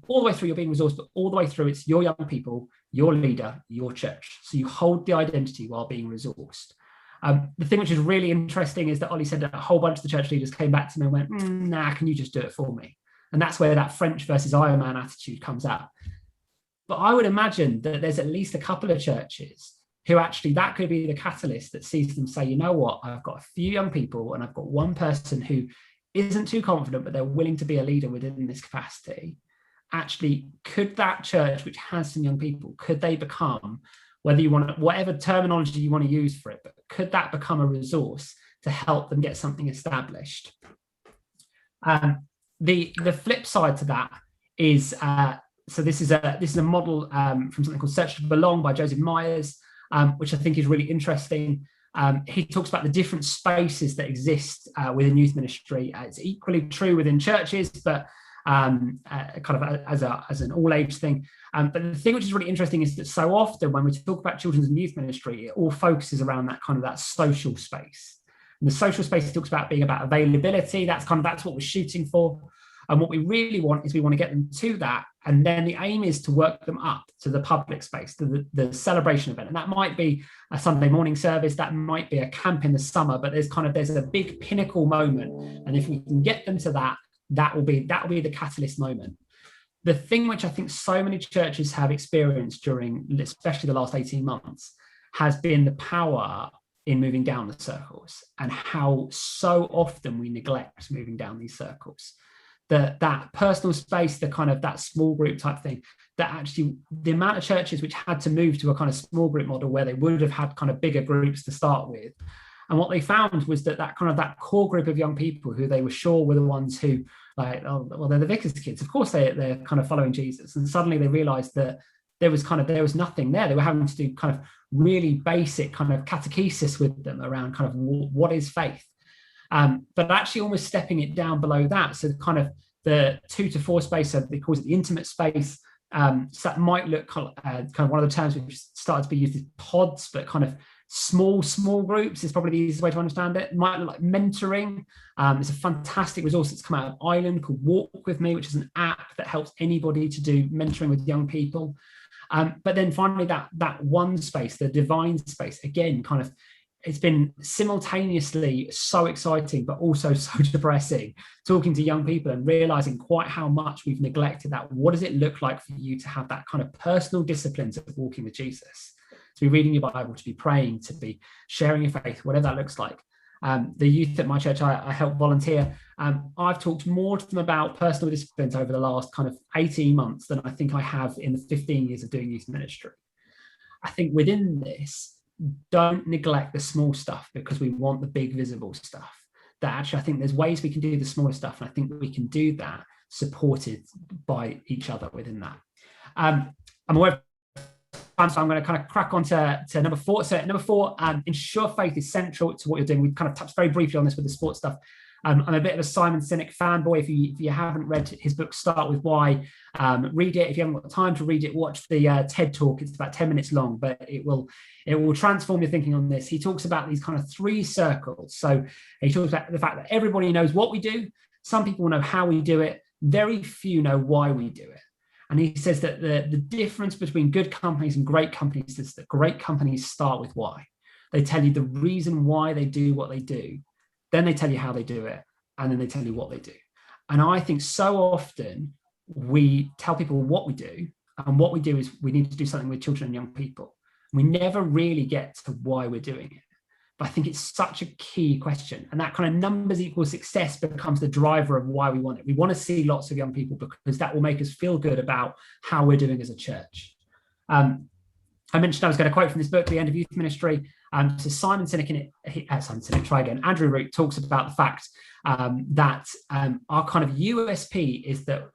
All the way through you're being resourced, but all the way through it's your young people, your leader, your church. So you hold the identity while being resourced. The thing which is really interesting is that Ollie said that a whole bunch of the church leaders came back to me and went, nah, can you just do it for me? And that's where that French versus Iron Man attitude comes out. But I would imagine that there's at least a couple of churches who actually that could be the catalyst that sees them say, you know what, I've got a few young people and I've got one person who isn't too confident, but they're willing to be a leader within this capacity. Actually, could that church, which has some young people, could they become, whether you want, whatever terminology you want to use for it, but could that become a resource to help them get something established? The flip side to that is, so this is a model from something called Search to Belong by Joseph Myers, which I think is really interesting. He talks about the different spaces that exist within youth ministry. It's equally true within churches, but kind of as an all-age thing. But the thing which is really interesting is that so often when we talk about children's and youth ministry, it all focuses around that kind of that social space. And the social space talks about being about availability. That's what we're shooting for. And what we really want is we want to get them to that. And then the aim is to work them up to the public space, to the celebration event. And that might be a Sunday morning service. That might be a camp in the summer, but there's a big pinnacle moment. And if we can get them to that, that will be the catalyst moment. The thing which I think so many churches have experienced during, especially the last 18 months, has been the power in moving down the circles, and how so often we neglect moving down these circles. That personal space, the kind of that small group type thing, that actually the amount of churches which had to move to a kind of small group model where they would have had kind of bigger groups to start with. And what they found was that kind of that core group of young people who they were sure were the ones who, like, oh, well, they're the vicar's kids. Of course they're kind of following Jesus. And suddenly they realized that there was nothing there. They were having to do kind of really basic kind of catechesis with them around kind of what is faith. But actually almost stepping it down below that. So kind of the 2 to 4 space, they call it the intimate space. So that might look kind of one of the terms which started to be used as pods, but kind of small groups is probably the easiest way to understand it. It might look like mentoring. It's a fantastic resource that's come out of Ireland called Walk With Me, which is an app that helps anybody to do mentoring with young people. But then finally that one space, the divine space, again, kind of, it's been simultaneously so exciting, but also so depressing, talking to young people and realizing quite how much we've neglected that. What does it look like for you to have that kind of personal disciplines of walking with Jesus? To be reading your Bible, to be praying, to be sharing your faith, whatever that looks like. The youth at my church, I help volunteer. I've talked more to them about personal disciplines over the last kind of 18 months than I think I have in the 15 years of doing youth ministry. I think within this, don't neglect the small stuff because we want the big visible stuff. That actually, I think there's ways we can do the smaller stuff, and I think we can do that supported by each other within that. I'm aware of time, so I'm going to kind of crack on to number 4. So number 4, ensure faith is central to what you're doing. We've kind of touched very briefly on this with the sports stuff. I'm a bit of a Simon Sinek fanboy. If you haven't read his book, Start With Why, read it. If you haven't got time to read it, watch the TED Talk. It's about 10 minutes long, but it will transform your thinking on this. He talks about these kind of 3 circles. So he talks about the fact that everybody knows what we do. Some people know how we do it. Very few know why we do it. And he says that the difference between good companies and great companies is that great companies start with why. They tell you the reason why they do what they do. Then they tell you how they do it, and then they tell you what they do. And I think so often we tell people what we do, and what we do is we need to do something with children and young people. We never really get to why we're doing it. But I think it's such a key question. And that kind of numbers equal success becomes the driver of why we want it. We want to see lots of young people because that will make us feel good about how we're doing as a church. I mentioned I was going to quote from this book, The End of Youth Ministry. So Andrew Root talks about the fact that our kind of USP is that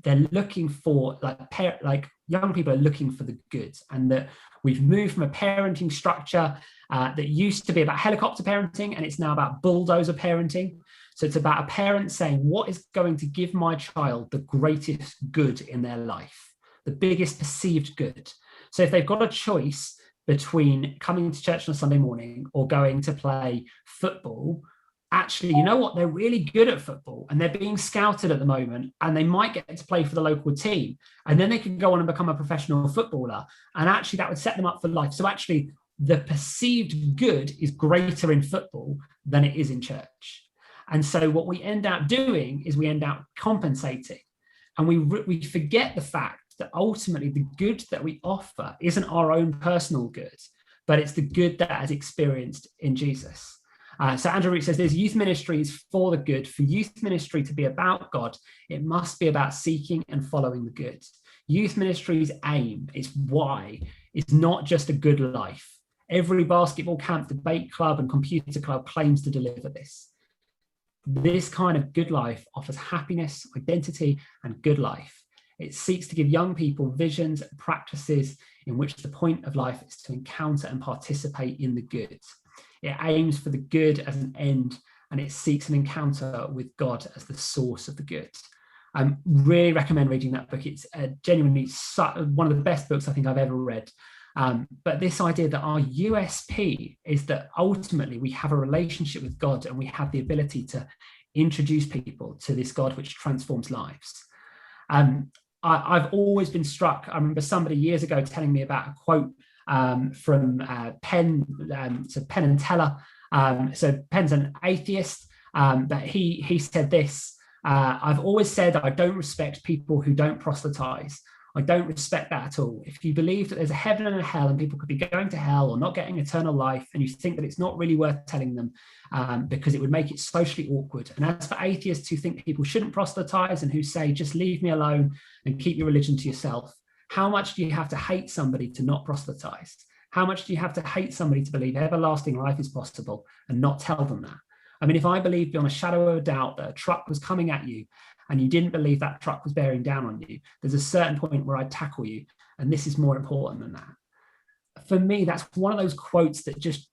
they're looking for, like young people are looking for the good, and that we've moved from a parenting structure that used to be about helicopter parenting, and it's now about bulldozer parenting. So it's about a parent saying, what is going to give my child the greatest good in their life, the biggest perceived good? So if they've got a choice between coming to church on a Sunday morning or going to play football, actually, you know what? They're really good at football and they're being scouted at the moment, and they might get to play for the local team. And then they can go on and become a professional footballer. And actually, that would set them up for life. So actually, the perceived good is greater in football than it is in church. And so what we end up doing is we end up compensating. And we forget the fact that ultimately the good that we offer isn't our own personal good, but it's the good that is experienced in Jesus. So Andrew Root says, there's youth ministries for the good. For youth ministry to be about God, it must be about seeking and following the good. Youth ministry's aim, its why, is not just a good life. Every basketball camp, debate club, and computer club claims to deliver this. This kind of good life offers happiness, identity, and good life. It seeks to give young people visions and practices in which the point of life is to encounter and participate in the good. It aims for the good as an end, and it seeks an encounter with God as the source of the good. I really recommend reading that book. It's genuinely one of the best books I think I've ever read. But this idea that our USP is that ultimately we have a relationship with God, and we have the ability to introduce people to this God which transforms lives. I've always been struck. I remember somebody years ago telling me about a quote from Penn, so Penn and Teller. So Penn's an atheist, but he said this: I've always said I don't respect people who don't proselytize. I don't respect that at all. If you believe that there's a heaven and a hell and people could be going to hell or not getting eternal life, and you think that it's not really worth telling them because it would make it socially awkward. And as for atheists who think people shouldn't proselytize and who say, just leave me alone and keep your religion to yourself, how much do you have to hate somebody to not proselytize? How much do you have to hate somebody to believe everlasting life is possible and not tell them that? I mean, if I believed beyond a shadow of a doubt that a truck was coming at you and you didn't believe that truck was bearing down on you, there's a certain point where I'd tackle you. And this is more important than that. For me, that's one of those quotes that just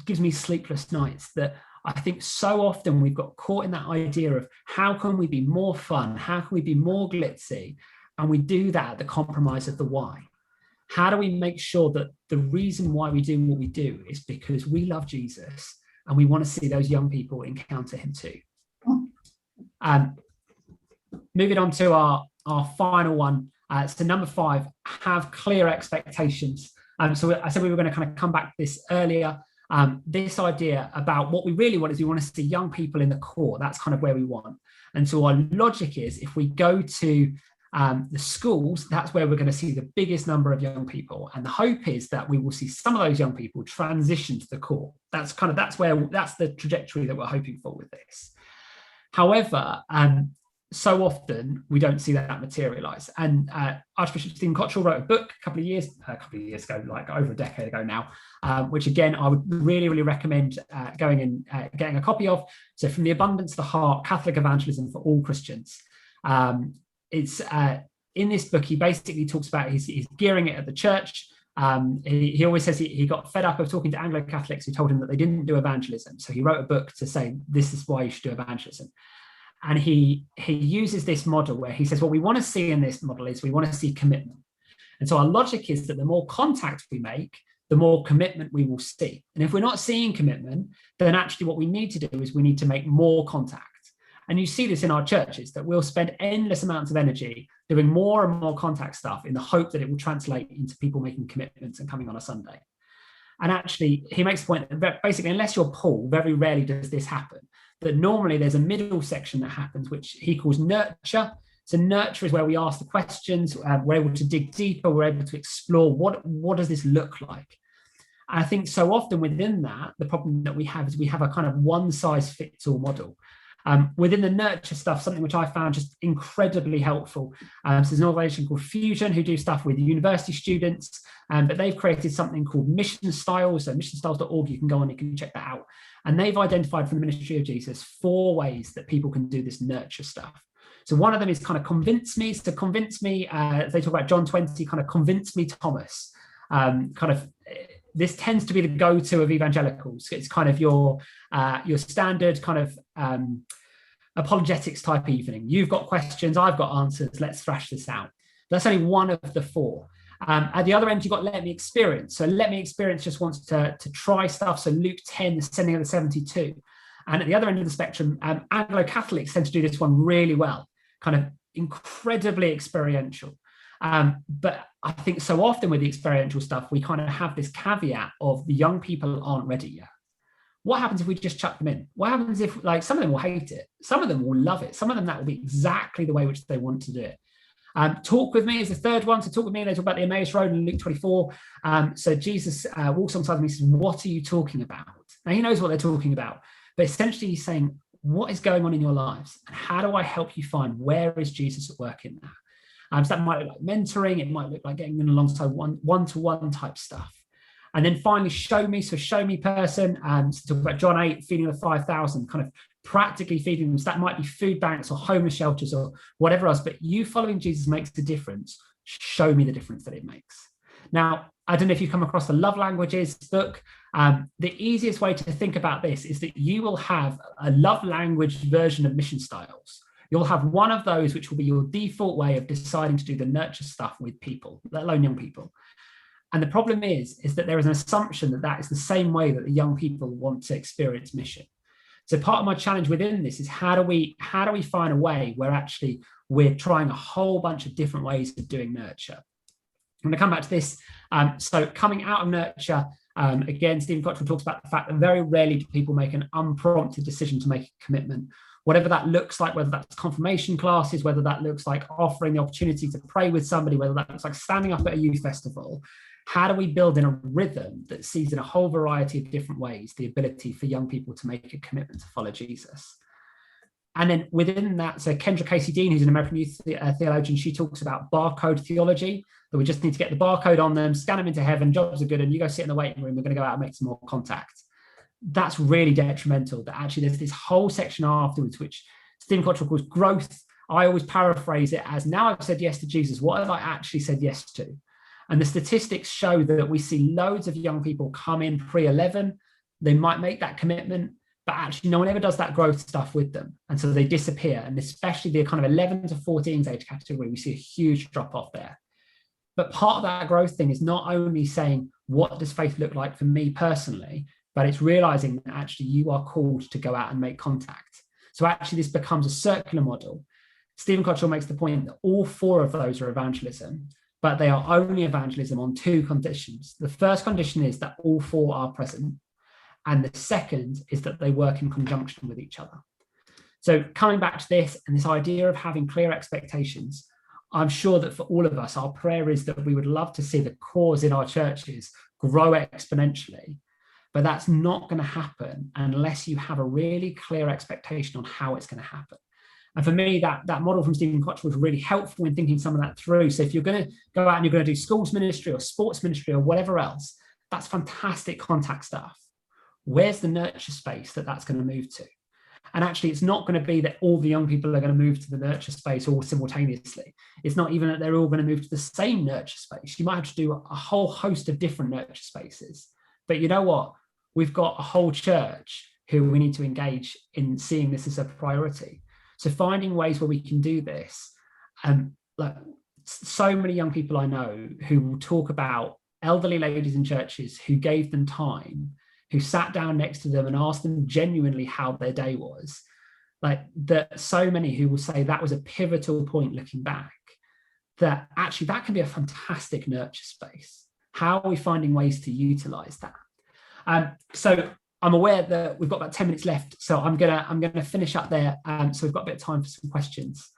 gives me sleepless nights, that I think so often we've got caught in that idea of how can we be more fun? How can we be more glitzy? And we do that at the compromise of the why. How do we make sure that the reason why we do what we do is because we love Jesus and we want to see those young people encounter him too? Moving on to our final one. So number 5, have clear expectations. So I said we were going to kind of come back to this earlier. This idea about what we really want is we want to see young people in the core. That's kind of where we want. And so our logic is if we go to the schools, that's where we're going to see the biggest number of young people. And the hope is that we will see some of those young people transition to the core. That's the trajectory that we're hoping for with this. However, so often we don't see that materialize. And Archbishop Stephen Cottrell wrote a book a couple of years ago, like over a decade ago now, which again, I would really, really recommend going and getting a copy of. So From the Abundance of the Heart, Catholic Evangelism for All Christians. It's in this book, he basically talks about he's gearing it at the church. He always says he got fed up of talking to Anglo-Catholics who told him that they didn't do evangelism. So he wrote a book to say, this is why you should do evangelism. And he uses this model where he says, what we want to see in this model is we want to see commitment. And so our logic is that the more contact we make, the more commitment we will see. And if we're not seeing commitment, then actually what we need to do is we need to make more contact. And you see this in our churches, that we'll spend endless amounts of energy doing more and more contact stuff in the hope that it will translate into people making commitments and coming on a Sunday. And actually, he makes the point that basically, unless you're Paul, very rarely does this happen. That normally there's a middle section that happens, which he calls nurture. So nurture is where we ask the questions, we're able to dig deeper, we're able to explore what does this look like? And I think so often within that, the problem that we have is we have a kind of one-size-fits-all model. Within the nurture stuff, something which I found just incredibly helpful. So there's an organization called Fusion who do stuff with university students. But they've created something called mission styles. So missionstyles.org, you can go on, you can check that out. And they've identified from the ministry of Jesus 4 ways that people can do this nurture stuff. So one of them is kind of convince me. So convince me, they talk about John 20, kind of convince me, Thomas. This tends to be the go-to of evangelicals. It's kind of your standard kind of apologetics type evening. You've got questions, I've got answers, let's thrash this out. That's only one of the 4. At the other end, you've got let me experience. So let me experience just wants to try stuff. So Luke 10, the sending of the 72. And at the other end of the spectrum, Anglo-Catholics tend to do this one really well, kind of incredibly experiential. But I think so often with the experiential stuff, we kind of have this caveat of the young people aren't ready yet. What happens if we just chuck them in? What happens if, like, some of them will hate it, some of them will love it, some of them that will be exactly the way which they want to do it. Talk with me is the 3rd one. So talk with me, they talk about the Emmaus Road in Luke 24. So Jesus walks alongside them, he says, what are you talking about? Now he knows what they're talking about, but essentially he's saying, what is going on in your lives? And how do I help you find where is Jesus at work in that? So that might look like mentoring, it might look like getting in alongside one-to-one type stuff. And then finally, show me. So show me person. So talk about John 8, feeding the 5,000, kind of practically feeding them. So that might be food banks or homeless shelters or whatever else. But you following Jesus makes a difference. Show me the difference that it makes. Now, I don't know if you've come across the Love Languages book. The easiest way to think about this is that you will have a love language version of mission styles. You'll have one of those which will be your default way of deciding to do the nurture stuff with people, let alone young people. And the problem is that there is an assumption that that is the same way that the young people want to experience mission. So part of my challenge within this is how do we find a way where actually we're trying a whole bunch of different ways of doing nurture. I'm going to come back to this. So coming out of nurture, again, Stephen Cottrell talks about the fact that very rarely do people make an unprompted decision to make a commitment, whatever that looks like, whether that's confirmation classes, whether that looks like offering the opportunity to pray with somebody, whether that looks like standing up at a youth festival. How do we build in a rhythm that sees in a whole variety of different ways the ability for young people to make a commitment to follow Jesus? And then within that, so Kendra Casey Dean, who's an American youth theologian, she talks about barcode theology, that we just need to get the barcode on them, scan them into heaven, jobs are good, and you go sit in the waiting room, we're going to go out and make some more contact. That's really detrimental. That actually there's this whole section afterwards, which Stephen Cottrell calls growth. I always paraphrase it as, now I've said yes to Jesus, what have I actually said yes to? And the statistics show that we see loads of young people come in pre-11, they might make that commitment, but actually no one ever does that growth stuff with them. And so they disappear. And especially the kind of 11 to 14 age category, we see a huge drop off there. But part of that growth thing is not only saying, what does faith look like for me personally, but it's realizing that actually you are called to go out and make contact. So actually this becomes a circular model. Stephen Cottrell makes the point that all 4 of those are evangelism, but they are only evangelism on 2 conditions. The first condition is that all 4 are present. And the second is that they work in conjunction with each other. So coming back to this and this idea of having clear expectations, I'm sure that for all of us, our prayer is that we would love to see the cause in our churches grow exponentially, but that's not going to happen unless you have a really clear expectation on how it's going to happen. And for me, that model from Stephen Cottrell was really helpful in thinking some of that through. So if you're going to go out and you're going to do schools ministry or sports ministry or whatever else, that's fantastic contact stuff. Where's the nurture space that's going to move to? And actually, it's not going to be that all the young people are going to move to the nurture space all simultaneously. It's not even that they're all going to move to the same nurture space. You might have to do a whole host of different nurture spaces. But you know what? We've got a whole church who we need to engage in seeing this as a priority. So finding ways where we can do this. Like so many young people I know who will talk about elderly ladies in churches who gave them time, who sat down next to them and asked them genuinely how their day was. Like that, so many who will say that was a pivotal point looking back, that actually that can be a fantastic nurture space. How are we finding ways to utilize that? So I'm aware that we've got about 10 minutes left, so I'm gonna finish up there. So we've got a bit of time for some questions.